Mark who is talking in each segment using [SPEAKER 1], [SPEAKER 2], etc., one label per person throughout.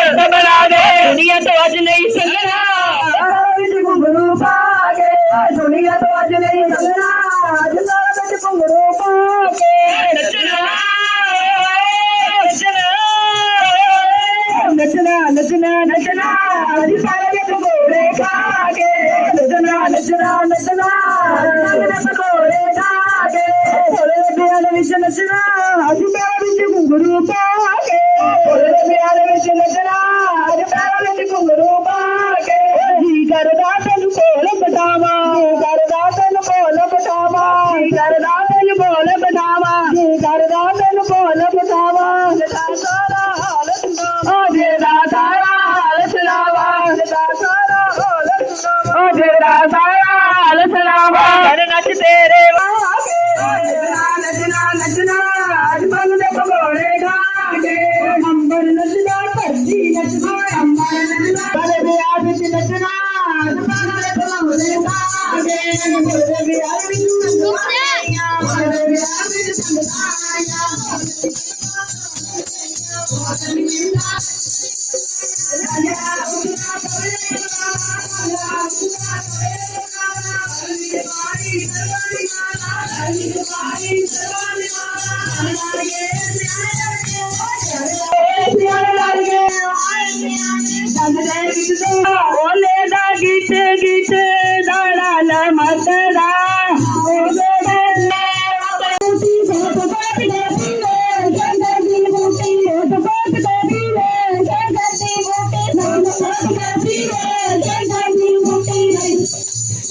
[SPEAKER 1] दुनिया तो आज नहीं संगना दुनिया तो आज नहीं संगना घुंगरू पाके नचना नचना नचना नचना पकोड़े खाके नचना नचना नचना पकोड़े खाके नचना अज प्यार विच घुंगरू पाके प्यार विच नचना अज प्यार विच घुंगरू पाके जी करदा तैनू कोल बिठावा करदा तैनू कोल बिठावा करदा तैनू कोल बिठावा करदा तैनू कोल बिठावा सारा हाल सुनावा जेदा सारा हाल सुनावा सारा हाल सुनावा जेदा सारा हाल सुनावा नच तेरे नचना नचना आज बन दे पकोड़े खाके अंबर नचना धरती नचना अंबर नचना बड़े बिहार विच नचना आज बन दे पकोड़े खाके बड़े बिहार विच नचना बड़े बिहार विच ओले दा गीत गीत दाड़ा लमतड़ा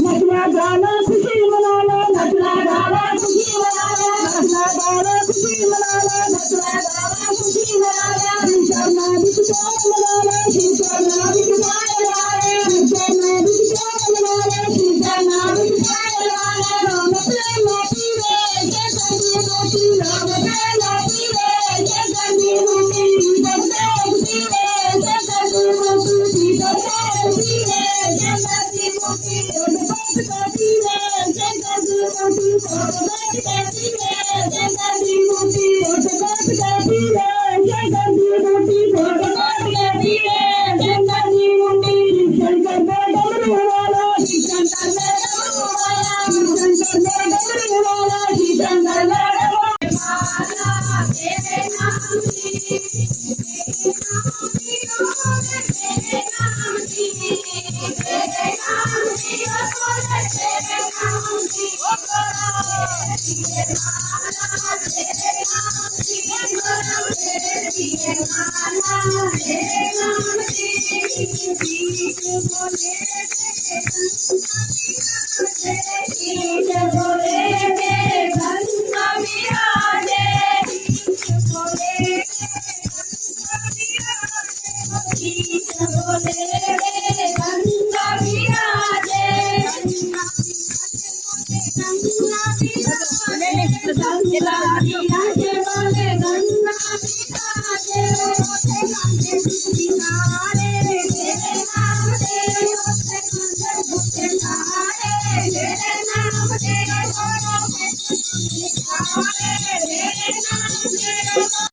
[SPEAKER 1] नचना गाना खुशी मनाना नचना गाना खुशी मनाना नचना गाना खुशी मनाना नचना गाना खुशी मनाना शिवचरना विचार मनाना शिवचरना विचार मनाना शिवचरना विचार मनाना शिवचरना विचार मनाना राम प्रेम पीरे जय गंगे मोती राम प्रेम पीरे जय गंगे मोती जगदे पीरे जय गंगे मोती जगदे पीरे जय गंगे मोती